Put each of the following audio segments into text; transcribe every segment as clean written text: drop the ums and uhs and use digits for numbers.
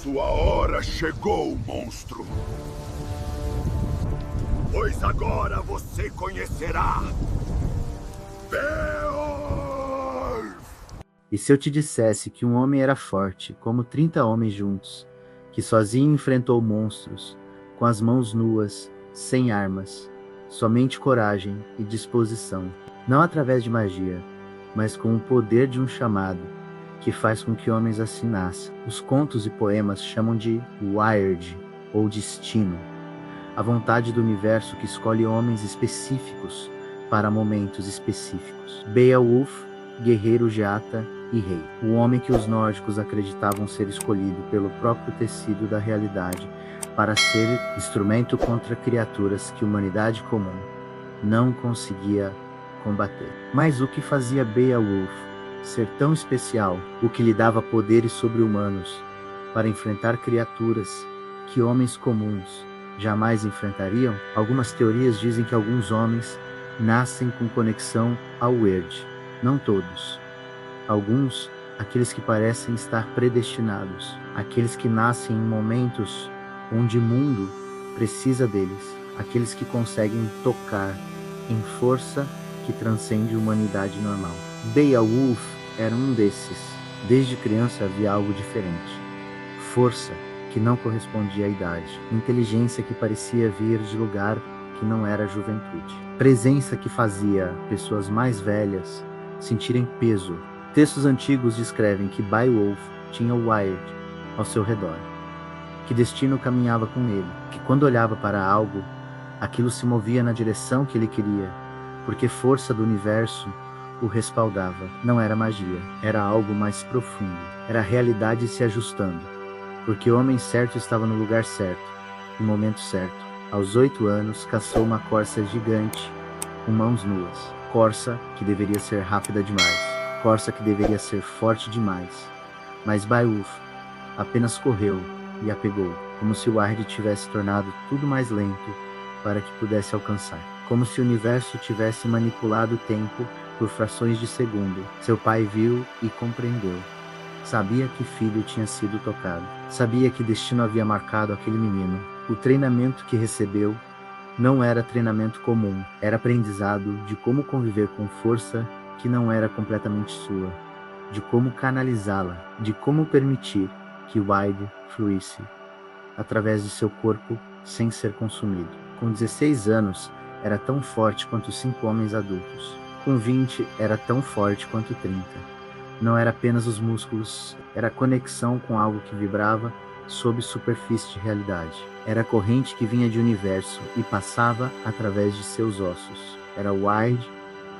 Sua hora chegou, monstro. Pois agora você conhecerá Beowulf! E se eu te dissesse que um homem era forte, como 30 homens juntos, que sozinho enfrentou monstros, com as mãos nuas, sem armas, somente coragem e disposição, não através de magia, mas com o poder de um chamado, que faz com que homens assim nasçam. Os contos e poemas chamam de Wyrd, ou destino, a vontade do universo que escolhe homens específicos para momentos específicos. Beowulf, guerreiro geata e rei. O homem que os nórdicos acreditavam ser escolhido pelo próprio tecido da realidade para ser instrumento contra criaturas que a humanidade comum não conseguia combater. Mas o que fazia Beowulf ser tão especial, o que lhe dava poderes sobre-humanos para enfrentar criaturas que homens comuns jamais enfrentariam? Algumas teorias dizem que alguns homens nascem com conexão ao Wyrd, não todos. Alguns, aqueles que parecem estar predestinados, aqueles que nascem em momentos onde o mundo precisa deles, aqueles que conseguem tocar em força que transcende a humanidade normal. Beowulf era um desses. Desde criança havia algo diferente. Força que não correspondia à idade. Inteligência que parecia vir de lugar que não era a juventude. Presença que fazia pessoas mais velhas sentirem peso. Textos antigos descrevem que Beowulf tinha o Wyrd ao seu redor, que destino caminhava com ele, que quando olhava para algo, aquilo se movia na direção que ele queria, porque força do universo o respaldava. Não era magia, era algo mais profundo, era a realidade se ajustando, porque o homem certo estava no lugar certo, no momento certo. Aos 8 anos, caçou uma corça gigante com mãos nuas, corça que deveria ser rápida demais, corça que deveria ser forte demais, mas Beowulf apenas correu e a pegou, como se o Wyrd tivesse tornado tudo mais lento para que pudesse alcançar, como se o universo tivesse manipulado o tempo por frações de segundo. Seu pai viu e compreendeu. Sabia que filho tinha sido tocado, sabia que destino havia marcado aquele menino. O treinamento que recebeu não era treinamento comum, era aprendizado de como conviver com força que não era completamente sua, de como canalizá-la, de como permitir que o Wyrd fluísse através de seu corpo sem ser consumido. Com 16 anos, era tão forte quanto 5 homens adultos. Com 20, era tão forte quanto 30. Não era apenas os músculos, era a conexão com algo que vibrava sob superfície de realidade. Era a corrente que vinha de universo e passava através de seus ossos. Era o Wyrd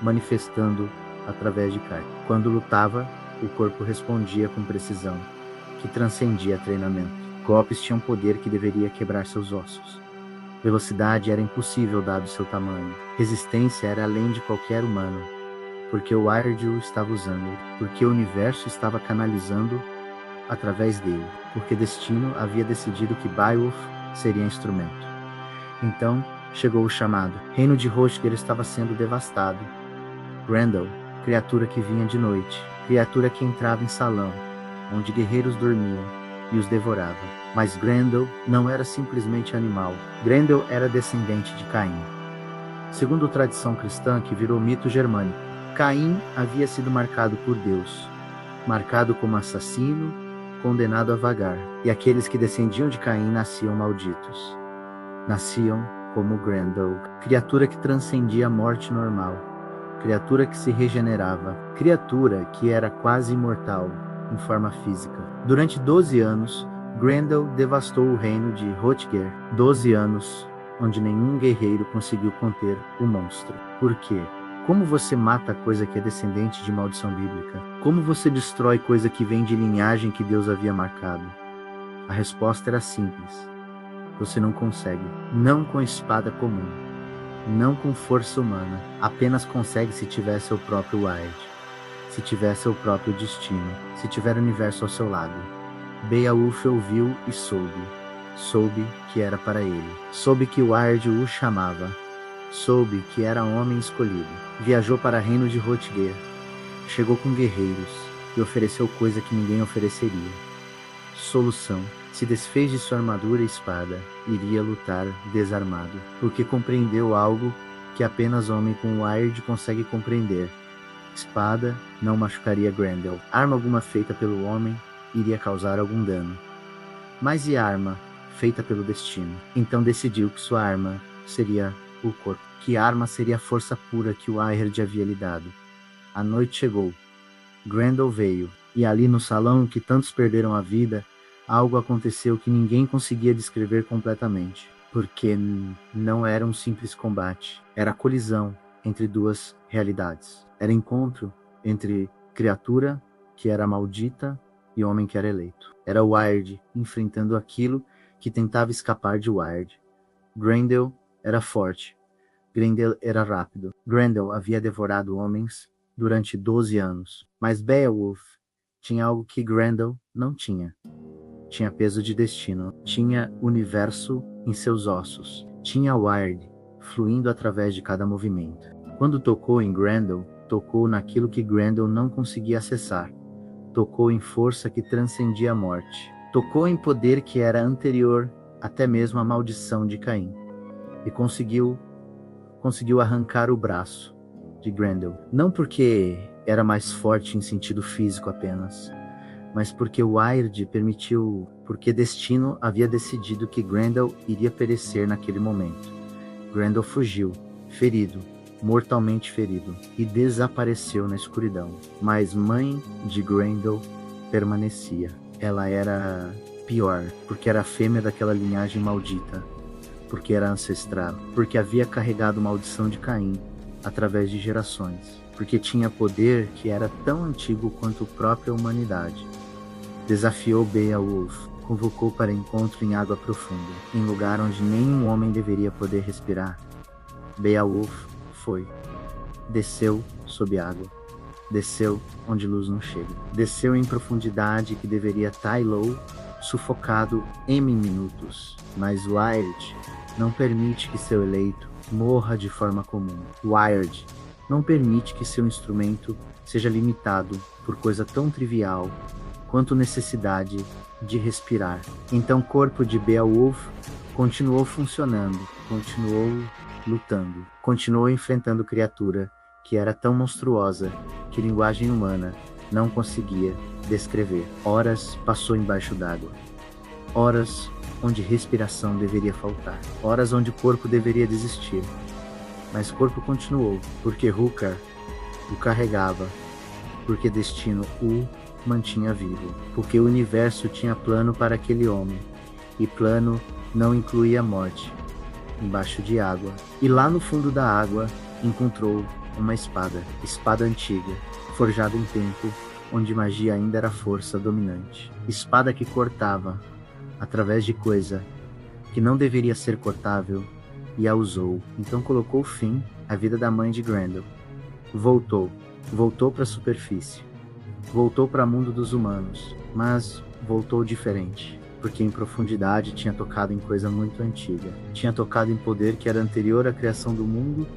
manifestando através de carne. Quando lutava, o corpo respondia com precisão, que transcendia treinamento. Golpes tinham poder que deveria quebrar seus ossos. Velocidade era impossível dado seu tamanho. Resistência era além de qualquer humano, porque o Wyrd o estava usando, porque o universo estava canalizando através dele, porque destino havia decidido que Beowulf seria instrumento. Então chegou o chamado. O reino de Hrothgar estava sendo devastado. Grendel, criatura que vinha de noite, criatura que entrava em salão, onde guerreiros dormiam, e os devorava. Mas Grendel não era simplesmente animal. Grendel era descendente de Caim. Segundo a tradição cristã que virou mito germânico, Caim havia sido marcado por Deus, marcado como assassino, condenado a vagar, e aqueles que descendiam de Caim nasciam malditos. Nasciam como Grendel, criatura que transcendia a morte normal, criatura que se regenerava, criatura que era quase imortal em forma física. Durante 12 anos, Grendel devastou o reino de Hrothgar. 12 anos onde nenhum guerreiro conseguiu conter o monstro. Por quê? Como você mata coisa que é descendente de maldição bíblica? Como você destrói coisa que vem de linhagem que Deus havia marcado? A resposta era simples. Você não consegue. Não com espada comum. Não com força humana. Apenas consegue se tiver seu próprio Wyrd. Se tiver seu próprio destino. Se tiver o universo ao seu lado. Beowulf ouviu e soube. Soube que era para ele. Soube que o Wyrd o chamava. Soube que era homem escolhido. Viajou para o reino de Hrothgar. Chegou com guerreiros e ofereceu coisa que ninguém ofereceria. Solução. Se desfez de sua armadura e espada, iria lutar desarmado, porque compreendeu algo que apenas homem com Wired consegue compreender. Espada não machucaria Grendel. Arma alguma feita pelo homem iria causar algum dano. Mas e a arma feita pelo destino? Então decidiu que sua arma seria o corpo. Que a arma seria a força pura que o Wired havia lhe dado. A noite chegou. Grendel veio, e ali no salão em que tantos perderam a vida, algo aconteceu que ninguém conseguia descrever completamente, porque não era um simples combate, era a colisão entre duas realidades. Era encontro entre criatura, que era maldita, e homem que era eleito. Era Wired enfrentando aquilo que tentava escapar de Wired. Grendel era forte. Grendel era rápido. Grendel havia devorado homens durante 12 anos, mas Beowulf tinha algo que Grendel não tinha. Tinha peso de destino, tinha universo em seus ossos, tinha Wired fluindo através de cada movimento. Quando tocou em Grendel, tocou naquilo que Grendel não conseguia acessar, tocou em força que transcendia a morte, tocou em poder que era anterior até mesmo à maldição de Caim, e conseguiu arrancar o braço de Grendel, não porque era mais forte em sentido físico apenas, mas porque Wired permitiu, porque destino havia decidido que Grendel iria perecer naquele momento. Grendel fugiu, ferido, mortalmente ferido, e desapareceu na escuridão. Mas mãe de Grendel permanecia. Ela era pior, porque era fêmea daquela linhagem maldita, porque era ancestral, porque havia carregado maldição de Caim através de gerações, porque tinha poder que era tão antigo quanto a própria humanidade. Desafiou Beowulf, convocou para encontro em água profunda, em lugar onde nenhum homem deveria poder respirar. Beowulf foi. Desceu sob água. Desceu onde luz não chega. Desceu em profundidade que deveria Tylô sufocado M minutos. Mas Wired não permite que seu eleito morra de forma comum. Wired não permite que seu instrumento seja limitado por coisa tão trivial quanto necessidade de respirar. Então o corpo de Beowulf continuou funcionando, continuou lutando, continuou enfrentando criatura que era tão monstruosa que linguagem humana não conseguia descrever. Horas passou embaixo d'água. Horas onde respiração deveria faltar. Horas onde o corpo deveria desistir. Mas o corpo continuou, porque Húcar o carregava, porque destino o mantinha vivo, porque o universo tinha plano para aquele homem, e plano não incluía a morte, embaixo de água. E lá no fundo da água encontrou uma espada antiga, forjada em tempo, onde magia ainda era força dominante. Espada que cortava, através de coisa que não deveria ser cortável, e a usou. Então colocou fim à vida da mãe de Grendel. Voltou para a superfície. Voltou para o mundo dos humanos, mas voltou diferente, porque em profundidade tinha tocado em coisa muito antiga. Tinha tocado em poder que era anterior à criação do mundo,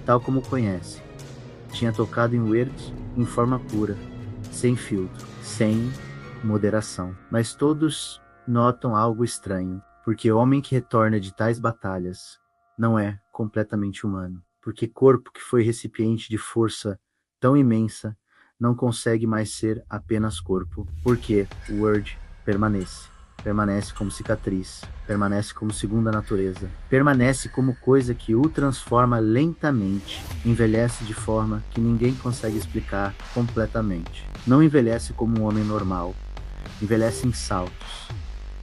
tal como conhece. Tinha tocado em Wyrd em forma pura, sem filtro, sem moderação. Mas todos notam algo estranho, porque o homem que retorna de tais batalhas não é completamente humano, porque corpo que foi recipiente de força tão imensa não consegue mais ser apenas corpo, porque o Wyrd permanece como cicatriz, permanece como segunda natureza, permanece como coisa que o transforma lentamente, envelhece de forma que ninguém consegue explicar completamente. Não envelhece como um homem normal, envelhece em saltos,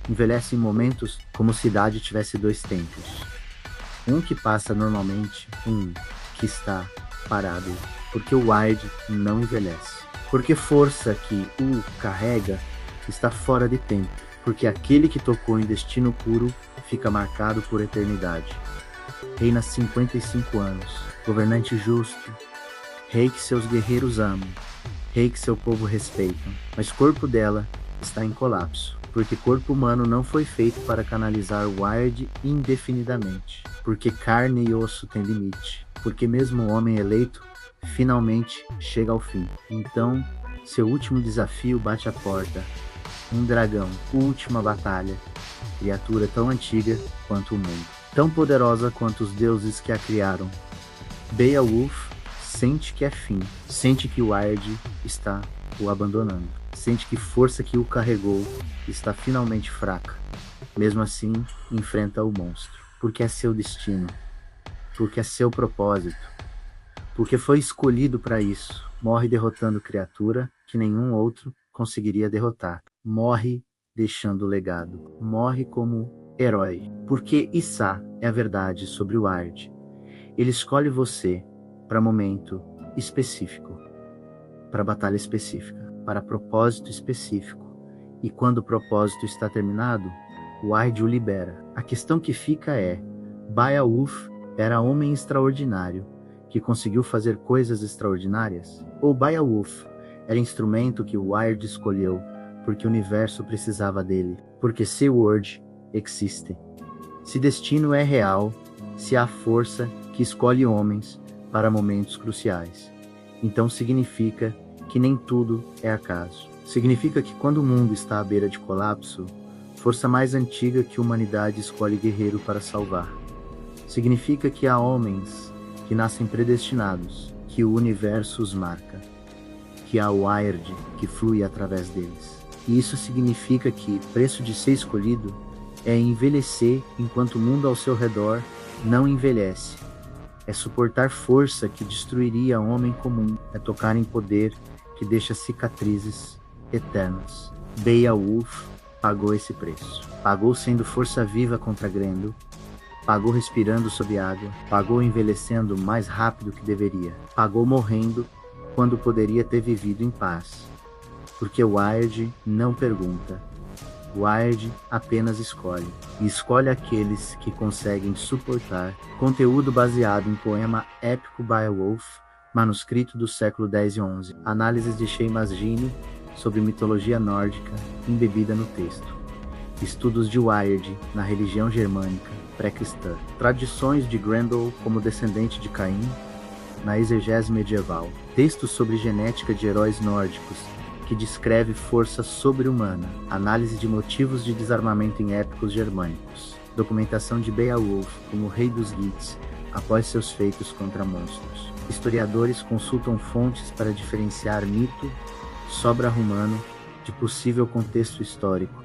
envelhece em momentos como se a cidade tivesse dois tempos. Um que passa normalmente, um que está parado, porque o Wired não envelhece. Porque força que o carrega está fora de tempo, porque aquele que tocou em destino puro fica marcado por eternidade. Reina 55 anos, governante justo, rei que seus guerreiros amam, rei que seu povo respeitam, mas o corpo dela está em colapso, porque corpo humano não foi feito para canalizar o Wired indefinidamente, porque carne e osso têm limite, porque mesmo o homem eleito finalmente chega ao fim. Então, seu último desafio bate à porta. Um dragão, última batalha. Criatura tão antiga quanto o mundo, tão poderosa quanto os deuses que a criaram. Beowulf sente que é fim, sente que o Aird está o abandonando, sente que força que o carregou está finalmente fraca. Mesmo assim, enfrenta o monstro, porque é seu destino, porque é seu propósito, porque foi escolhido para isso. Morre derrotando criatura que nenhum outro conseguiria derrotar. Morre deixando legado. Morre como herói. Porque Issa é a verdade sobre o Aird. Ele escolhe você para momento específico, para batalha específica, para propósito específico. E quando o propósito está terminado, o Aird o libera. A questão que fica é: Beowulf era homem extraordinário que conseguiu fazer coisas extraordinárias? Ou Beowulf era instrumento que o Aird escolheu porque o universo precisava dele? Porque se Word existe, se destino é real, se há força que escolhe homens para momentos cruciais, então significa que nem tudo é acaso. Significa que quando o mundo está à beira de colapso, força mais antiga que a humanidade escolhe guerreiro para salvar. Significa que há homens que nascem predestinados, que o universo os marca, que há o Aird que flui através deles. E isso significa que preço de ser escolhido é envelhecer enquanto o mundo ao seu redor não envelhece. É suportar força que destruiria o homem comum. É tocar em poder que deixa cicatrizes eternas. Beowulf pagou esse preço. Pagou sendo força viva contra Grendel. Pagou respirando sob água. Pagou envelhecendo mais rápido que deveria. Pagou morrendo quando poderia ter vivido em paz. Porque o Aird não pergunta. O Aird apenas escolhe. E escolhe aqueles que conseguem suportar. Conteúdo baseado em poema épico Beowulf, manuscrito do século X e XI. Análises de Seamus Heaney sobre mitologia nórdica embebida no texto. Estudos de Aird na religião germânica pré-cristã. Tradições de Grendel como descendente de Caim na exegese medieval. Textos sobre genética de heróis nórdicos que descreve força sobre-humana. Análise de motivos de desarmamento em épicos germânicos. Documentação de Beowulf como rei dos Geats após seus feitos contra monstros. Historiadores consultam fontes para diferenciar mito, sobra-romano, de possível contexto histórico.